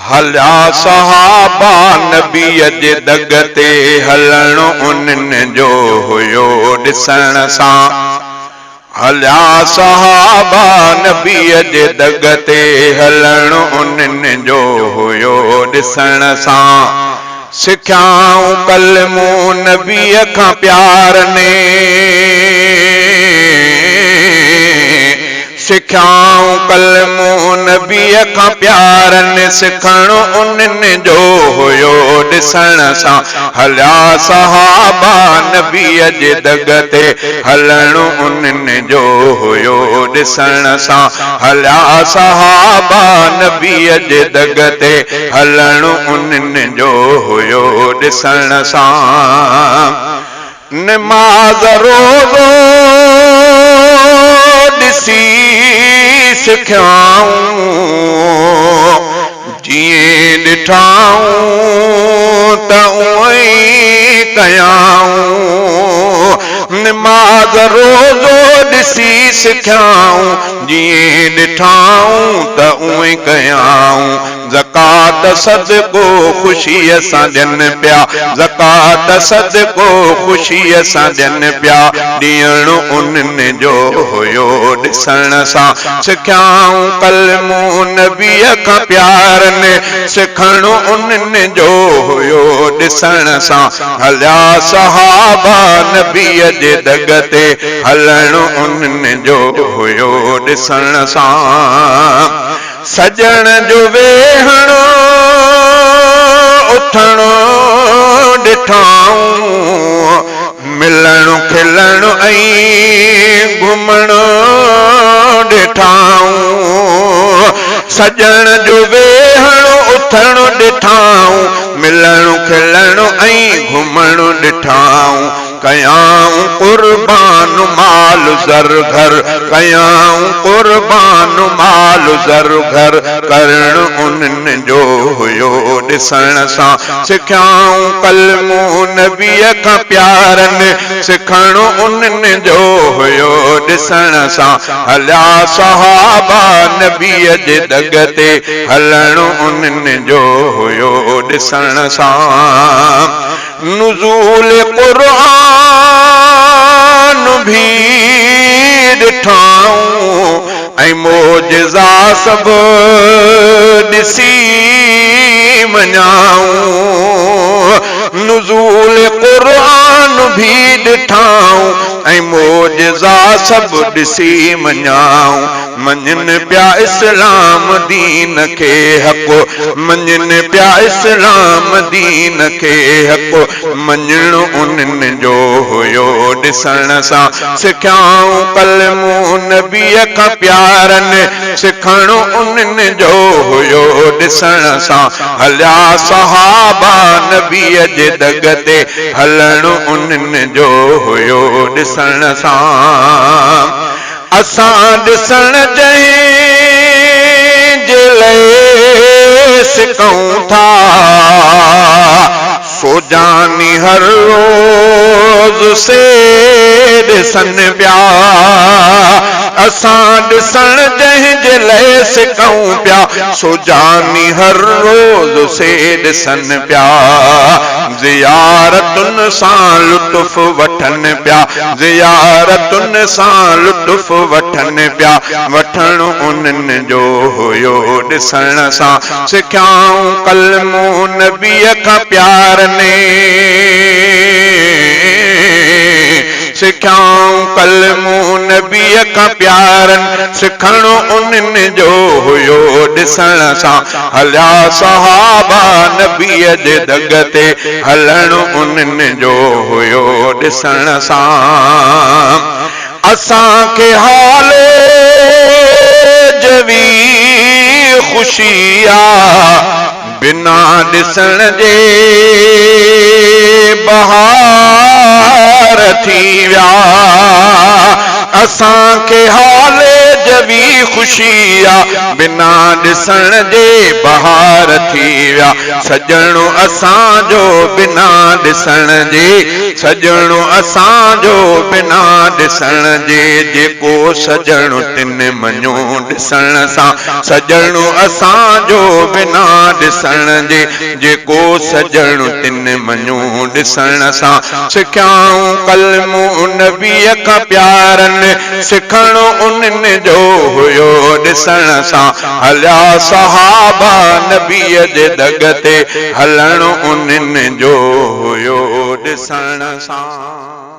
हलिया सहाबा नबीअ जे दग ते हलण उन्हनि जो हुयो ॾिसण सां। हलिया सहाबा नबीअ जे दग ते हलण उन्हनि जो हुयो ॾिसण सां। सिखियाऊं कलमूं नबीअ खां प्यार ने, सिखियाऊं कलमूं नबीअ खां प्यार ने, सिखण उन्हनि जो हुयो ॾिसण सां। हलिया सहाबा नबीअ जे दग ते हलण उन्हनि जो हुयो ॾिसण सां। हलिया सहाबा नबीअ जे दग ते हलण उन्हनि जो हुयो ॾिसण सां। नमाज़ रोज़ो ॾिसी सिखियाऊं, जीअं ॾिठाऊं त उअं ई कयाऊं। नमाज़ रोज़ो ॾिसी सिखियाऊं, जीअं ॾिठाऊं त उअं ई कयाऊं। ज़कात सदको ख़ुशीअ सां ॾियनि पिया, ज़कात सदको ख़ुशीअ सां ॾियनि पिया, ॾियण उन्हनि जो हुयो ॾिसण सां। सिखियाऊं कलमूं नबीअ खां प्यार ने, सिखण उन्हनि जो हुयो ॾिसण सां। हलिया सहाबा नबीअ जे दग ते हलण उन्हनि जो हुयो ॾिसण सां। सजण जो वेहण उथण ॾिठाऊं, मिलण खिलण ऐं घुमण ॾिठाऊं। सजण जो वेहण उथण ॾिठाऊं, मिलण खिलण ऐं घुमण ॾिठाऊं। कयाऊं कुर्बान माल ज़र घर, कयाऊं कुर्बान माल ज़र घर, करण उन्हनि जो हुयो ॾिसण सां। सिखियाऊं कलमूं नबीअ खां प्यार ने, सिखण उन्हनि जो हुयो ॾिसण सां। हलिया सहाबा नबीअ जे दग ते हलण उन्हनि जो हुयो ॾिसण सां। नुज़ूल क़ुरान भी ॾिठाऊं ऐं मोजिज़ा सभु ॾिसी मञाऊं। नुज़ूल क़ुरान भी ॾिठाऊं ऐं मोजिज़ा सभु ॾिसी मञाऊं। मञनि पिया इस्लाम दीन खे हक़ो, मञनि पिया इस्लाम दीन खे हक़ो, मञण उन्हनि जो हुयो ॾिसण सां। सिखियाऊं कलमूं नबीअ खां प्यार ने, सिखण उन्हनि जो हुयो ॾिसण सां। हलिया सहाबा नबीअ जे दग ते हलण उन्हनि जो हुयो ॾिसण सां। असां ॾिसण जंहिंजे लाइ सिकऊं था, सो जानी हर रोज़ से ॾिसनि पिया। असां ॾिसण जंहिंजे लाइ सिकऊं पिया, सो जानी हर रोज़ से ॾिसनि पिया। ज़ियारतुनि सां लुत्फ़ वठनि पिया, ज़ियारतुनि सां लुत्फ़ वठनि पिया, वठण उन्हनि जो हुयो ॾिसण सां। सिखियाऊं कलमूं नबीअ खां प्यार ने, सिखियाऊं कलमूं नबीअ खां प्यार, सिखण उन्हनि जो हुयो ॾिसण सां। हलिया सहाबा नबीअ जे दग ते हलण उन्हनि जो हुयो ॾिसण सां। असांखे हाल जवी ख़ुशी बिना ॾिसण जे बहार थी विया। असांखे हाल जवी ख़ुशी बिना ॾिसण जे बहार थी विया सजणो असांजो बिना ॾिसण जे सजणो असांजो बिना ॾिसण जे जेको सजणो तिन मञो ॾिसण सां सजणो असांजो बिना ॾिसण जे जेको सजणो तिन मञो ॾिसण सां सिखियाऊं कलमो नबीअ खां प्यारनि सिखणो उन्हनि जो हुयो ॾिसण सां हलिया सहाबा नबीअ जे दग ते हलणो उन्हनि जो हुयो ॾिसण सां।